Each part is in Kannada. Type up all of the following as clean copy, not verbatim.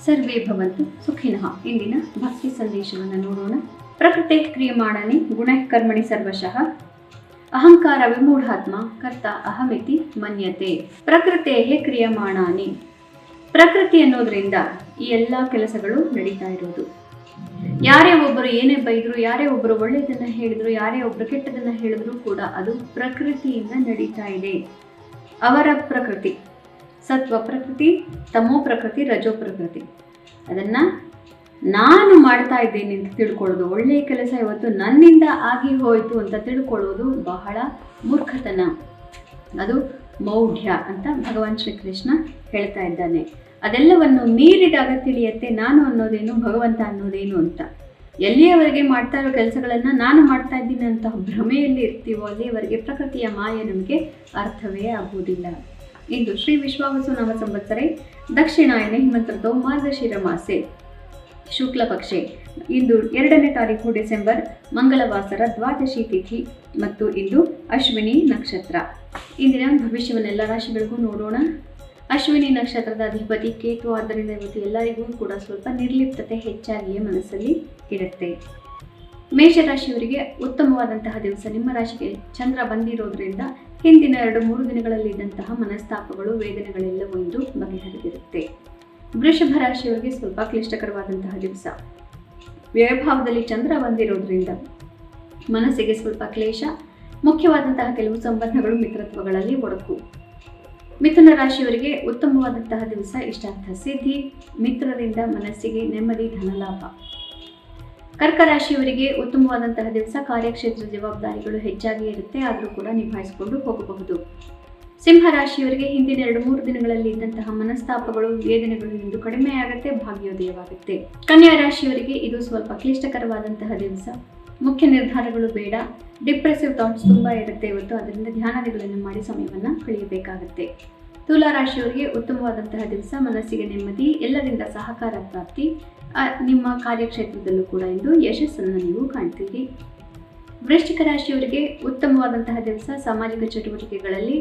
ಸರ್ವೇ ಭವಂತು ಸುಖಿನಃ. ಇಂದಿನ ಭಕ್ತಿ ಸಂದೇಶವನ್ನು ನೋಡೋಣ. ಪ್ರಕೃತೆ ಕ್ರಿಯಮಾಣನೆ ಗುಣಃ ಕರ್ಮಣಿ ಸರ್ವಶಃ ಅಹಂಕಾರ ವಿಮೂಢಾತ್ಮ ಕರ್ತ ಅಹಮಿತಿ ಮನ್ಯತೆ. ಪ್ರಕೃತೆ ಕ್ರಿಯಮಾಣಾನಿ. ಪ್ರಕೃತಿ ಅನ್ನೋದ್ರಿಂದ ಈ ಎಲ್ಲ ಕೆಲಸಗಳು ನಡೀತಾ ಇರೋದು. ಯಾರೇ ಒಬ್ಬರು ಏನೇ ಬೈದ್ರು, ಯಾರೇ ಒಬ್ಬರು ಒಳ್ಳೆಯದನ್ನ ಹೇಳಿದ್ರು, ಯಾರೇ ಒಬ್ಬರು ಕೆಟ್ಟದನ್ನ ಹೇಳಿದ್ರು ಕೂಡ ಅದು ಪ್ರಕೃತಿಯಿಂದ ನಡೀತಾ ಇದೆ. ಅವರ ಪ್ರಕೃತಿ ಸತ್ವ ಪ್ರಕೃತಿ, ತಮೋ ಪ್ರಕೃತಿ, ರಜೋ ಪ್ರಕೃತಿ. ಅದನ್ನ ನಾನು ಮಾಡ್ತಾ ಇದ್ದೇನೆ ಅಂತ ತಿಳ್ಕೊಳ್ಳೋದು, ಒಳ್ಳೆಯ ಕೆಲಸ ಇವತ್ತು ನನ್ನಿಂದ ಆಗಿ ಹೋಯಿತು ಅಂತ ತಿಳ್ಕೊಳ್ಳೋದು ಬಹಳ ಮೂರ್ಖತನ. ಅದು ಮೌಢ್ಯ ಅಂತ ಭಗವಾನ್ ಶ್ರೀಕೃಷ್ಣ ಹೇಳ್ತಾ ಇದ್ದಾನೆ. ಅದೆಲ್ಲವನ್ನು ಮೀರಿದಾಗ ತಿಳಿಯತ್ತೆ ನಾನು ಅನ್ನೋದೇನು, ಭಗವಂತ ಅನ್ನೋದೇನು ಅಂತ. ಎಲ್ಲಿಯವರೆಗೆ ಮಾಡ್ತಾ ಇರೋ ಕೆಲಸಗಳನ್ನು ನಾನು ಮಾಡ್ತಾ ಇದ್ದೀನಿ ಅಂತ ಭ್ರಮೆಯಲ್ಲಿ ಇರ್ತೀವೋ ಅಲ್ಲಿಯವರೆಗೆ ಪ್ರಕೃತಿಯ ಮಾಯೆ ನಮಗೆ ಅರ್ಥವೇ ಆಗುವುದಿಲ್ಲ. ಇಂದು ಶ್ರೀ ವಿಶ್ವಾವಸು ನಾಮ ಸಂವತ್ಸರೆ ದಕ್ಷಿಣಾಯನೆ ಹಿಮಂತೃತೋ ಮಾರ್ಗಶಿರ ಮಾಸೆ ಶುಕ್ಲ ಪಕ್ಷೆ. ಇಂದು 2ನೇ ತಾರೀಕು ಡಿಸೆಂಬರ್ ಮಂಗಳವಾಸರ ದ್ವಾದಶಿ ತಿಥಿ ಮತ್ತು ಇಂದು ಅಶ್ವಿನಿ ನಕ್ಷತ್ರ. ಇಂದಿನ ಭವಿಷ್ಯವನ್ನೆಲ್ಲ ರಾಶಿಗಳಿಗೂ ನೋಡೋಣ. ಅಶ್ವಿನಿ ನಕ್ಷತ್ರದ ಅಧಿಪತಿ ಕೇತು, ಆದ್ದರಿಂದ ಇವತ್ತು ಎಲ್ಲರಿಗೂ ಕೂಡ ಸ್ವಲ್ಪ ನಿರ್ಲಿಪ್ತತೆ ಹೆಚ್ಚಾಗಿಯೇ ಮನಸ್ಸಲ್ಲಿ ಇರುತ್ತೆ. ಮೇಷರಾಶಿಯವರಿಗೆ ಉತ್ತಮವಾದಂತಹ ದಿವಸ. ನಿಮ್ಮ ರಾಶಿಗೆ ಚಂದ್ರ ಬಂದಿರೋದ್ರಿಂದ ಹಿಂದಿನ 2-3 ದಿನಗಳಲ್ಲಿ ಇದ್ದಂತಹ ಮನಸ್ತಾಪಗಳು, ವೇದನೆಗಳೆಲ್ಲವೂ ಇಂದು ಬಗೆಹರಿದಿರುತ್ತೆ. ವೃಷಭ ರಾಶಿಯವರಿಗೆ ಸ್ವಲ್ಪ ಕ್ಲಿಷ್ಟಕರವಾದಂತಹ ದಿವಸ. ವ್ಯಯಭಾವದಲ್ಲಿ ಚಂದ್ರ ಬಂದಿರೋದ್ರಿಂದ ಮನಸ್ಸಿಗೆ ಸ್ವಲ್ಪ ಕ್ಲೇಶ, ಮುಖ್ಯವಾದಂತಹ ಕೆಲವು ಸಂಬಂಧಗಳು, ಮಿತ್ರತ್ವಗಳಲ್ಲಿ ಒಡಕು. ಮಿಥುನ ರಾಶಿಯವರಿಗೆ ಉತ್ತಮವಾದಂತಹ ದಿವಸ, ಇಷ್ಟಾರ್ಥ ಸಿದ್ಧಿ, ಮಿತ್ರರಿಂದ ಮನಸ್ಸಿಗೆ ನೆಮ್ಮದಿ, ಧನಲಾಭ. ಕರ್ಕ ರಾಶಿಯವರಿಗೆ ಉತ್ತಮವಾದಂತಹ ದಿವಸ, ಕಾರ್ಯಕ್ಷೇತ್ರ ಜವಾಬ್ದಾರಿಗಳು ಹೆಚ್ಚಾಗಿ ಇರುತ್ತೆ, ಆದರೂ ಕೂಡ ನಿಭಾಯಿಸಿಕೊಂಡು ಹೋಗಬಹುದು. ಸಿಂಹ ರಾಶಿಯವರಿಗೆ ಹಿಂದಿನ 2-3 ದಿನಗಳಲ್ಲಿ ಇದ್ದಂತಹ ಮನಸ್ತಾಪಗಳು, ವೇದನೆಗಳು ಇಂದು ಕಡಿಮೆಯಾಗುತ್ತೆ, ಭಾಗ್ಯೋದಯವಾಗುತ್ತೆ. ಕನ್ಯಾ ರಾಶಿಯವರಿಗೆ ಇದು ಸ್ವಲ್ಪ ಕ್ಲಿಷ್ಟಕರವಾದಂತಹ ದಿವಸ. ಮುಖ್ಯ ನಿರ್ಧಾರಗಳು ಬೇಡ, ಡಿಪ್ರೆಸಿವ್ ಥಾಟ್ಸ್ ತುಂಬ ಇರುತ್ತೆ ಇವತ್ತು, ಅದರಿಂದ ಧ್ಯಾನಾದಿಗಳನ್ನು ಮಾಡಿ ಸಮಯವನ್ನು ಕಳೆಯಬೇಕಾಗುತ್ತೆ. ತುಲಾ ರಾಶಿಯವರಿಗೆ ಉತ್ತಮವಾದಂತಹ ದಿವಸ, ಮನಸ್ಸಿಗೆ ನೆಮ್ಮದಿ, ಎಲ್ಲರಿಂದ ಸಹಕಾರ ಪ್ರಾಪ್ತಿ, ನಿಮ್ಮ ಕಾರ್ಯಕ್ಷೇತ್ರದಲ್ಲೂ ಕೂಡ ಇಂದು ಯಶಸ್ಸನ್ನು ನೀವು ಕಾಣ್ತೀರಿ. ವೃಶ್ಚಿಕ ರಾಶಿಯವರಿಗೆ ಉತ್ತಮವಾದಂತಹ ದಿವಸ, ಸಾಮಾಜಿಕ ಚಟುವಟಿಕೆಗಳಲ್ಲಿ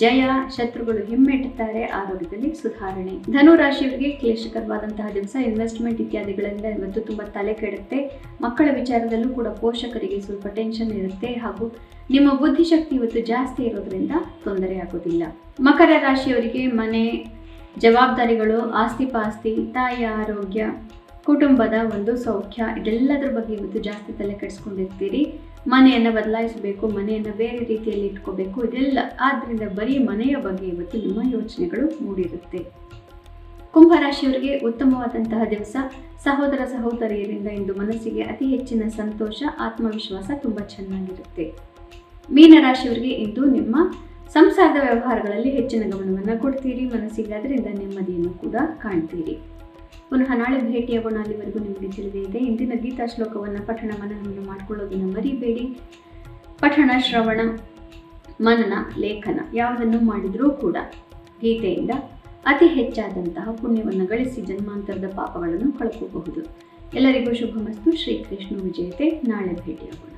ಜಯ, ಶತ್ರುಗಳು ಹಿಮ್ಮೆಟ್ಟುತ್ತಾರೆ, ಆರೋಗ್ಯದಲ್ಲಿ ಸುಧಾರಣೆ. ಧನು ರಾಶಿಯವರಿಗೆ ಕ್ಲೇಶಕರವಾದಂತಹ ದಿವಸ, ಇನ್ವೆಸ್ಟ್ಮೆಂಟ್ ಇತ್ಯಾದಿಗಳಿಂದ ಇವತ್ತು ತುಂಬ ತಲೆ ಕೆಡುತ್ತೆ. ಮಕ್ಕಳ ವಿಚಾರದಲ್ಲೂ ಕೂಡ ಪೋಷಕರಿಗೆ ಸ್ವಲ್ಪ ಟೆನ್ಷನ್ ಇರುತ್ತೆ, ಹಾಗೂ ನಿಮ್ಮ ಬುದ್ಧಿಶಕ್ತಿ ಇವತ್ತು ಜಾಸ್ತಿ ಇರೋದ್ರಿಂದ ತೊಂದರೆ ಆಗೋದಿಲ್ಲ. ಮಕರ ರಾಶಿಯವರಿಗೆ ಮನೆ, ಜವಾಬ್ದಾರಿಗಳು, ಆಸ್ತಿ ಪಾಸ್ತಿ, ತಾಯಿಯ ಆರೋಗ್ಯ, ಕುಟುಂಬದ ಒಂದು ಸೌಖ್ಯ, ಇದೆಲ್ಲದರ ಬಗ್ಗೆ ಇವತ್ತು ಜಾಸ್ತಿ ತಲೆ ಕೆಡಿಸ್ಕೊಂಡಿರ್ತೀರಿ. ಮನೆಯನ್ನು ಬದಲಾಯಿಸಬೇಕು, ಮನೆಯನ್ನು ಬೇರೆ ರೀತಿಯಲ್ಲಿ ಇಟ್ಕೋಬೇಕು, ಇದೆಲ್ಲ ಆದ್ದರಿಂದ ಬರೀ ಮನೆಯ ಬಗ್ಗೆ ಇವತ್ತು ನಿಮ್ಮ ಯೋಚನೆಗಳು ಮೂಡಿರುತ್ತೆ. ಕುಂಭರಾಶಿಯವರಿಗೆ ಉತ್ತಮವಾದಂತಹ ದಿವಸ, ಸಹೋದರ ಸಹೋದರಿಯರಿಂದ ಇಂದು ಮನಸ್ಸಿಗೆ ಅತಿ ಹೆಚ್ಚಿನ ಸಂತೋಷ, ಆತ್ಮವಿಶ್ವಾಸ ತುಂಬ ಚೆನ್ನಾಗಿರುತ್ತೆ. ಮೀನರಾಶಿಯವರಿಗೆ ಇಂದು ನಿಮ್ಮ ಸಂಸಾರದ ವ್ಯವಹಾರಗಳಲ್ಲಿ ಹೆಚ್ಚಿನ ಗಮನವನ್ನು ಕೊಡ್ತೀರಿ, ಮನಸ್ಸಿಗೆ ಅದರಿಂದ ನೆಮ್ಮದಿಯನ್ನು ಕೂಡ ಕಾಣ್ತೀರಿ. ಪುನಃ ನಾಳೆ ಭೇಟಿಯಾಗೋಣ. ಅಲ್ಲಿವರೆಗೂ ನಿಮಗೆ ತಿಳಿದೇ ಇದೆ. ಇಂದಿನ ಗೀತಾ ಶ್ಲೋಕವನ್ನು ಪಠಣ ಮನನವನ್ನು ಮಾಡಿಕೊಳ್ಳೋದನ್ನು ಮರಿಬೇಡಿ. ಪಠಣ, ಶ್ರವಣ, ಮನನ, ಲೇಖನ ಯಾವುದನ್ನು ಮಾಡಿದರೂ ಕೂಡ ಗೀತೆಯಿಂದ ಅತಿ ಹೆಚ್ಚಾದಂತಹ ಪುಣ್ಯವನ್ನು ಗಳಿಸಿ ಜನ್ಮಾಂತರದ ಪಾಪಗಳನ್ನು ಕಳ್ಕೋಬಹುದು. ಎಲ್ಲರಿಗೂ ಶುಭಮಸ್ತು. ಶ್ರೀಕೃಷ್ಣ ವಿಜಯತೆ. ನಾಳೆ ಭೇಟಿಯಾಗೋಣ.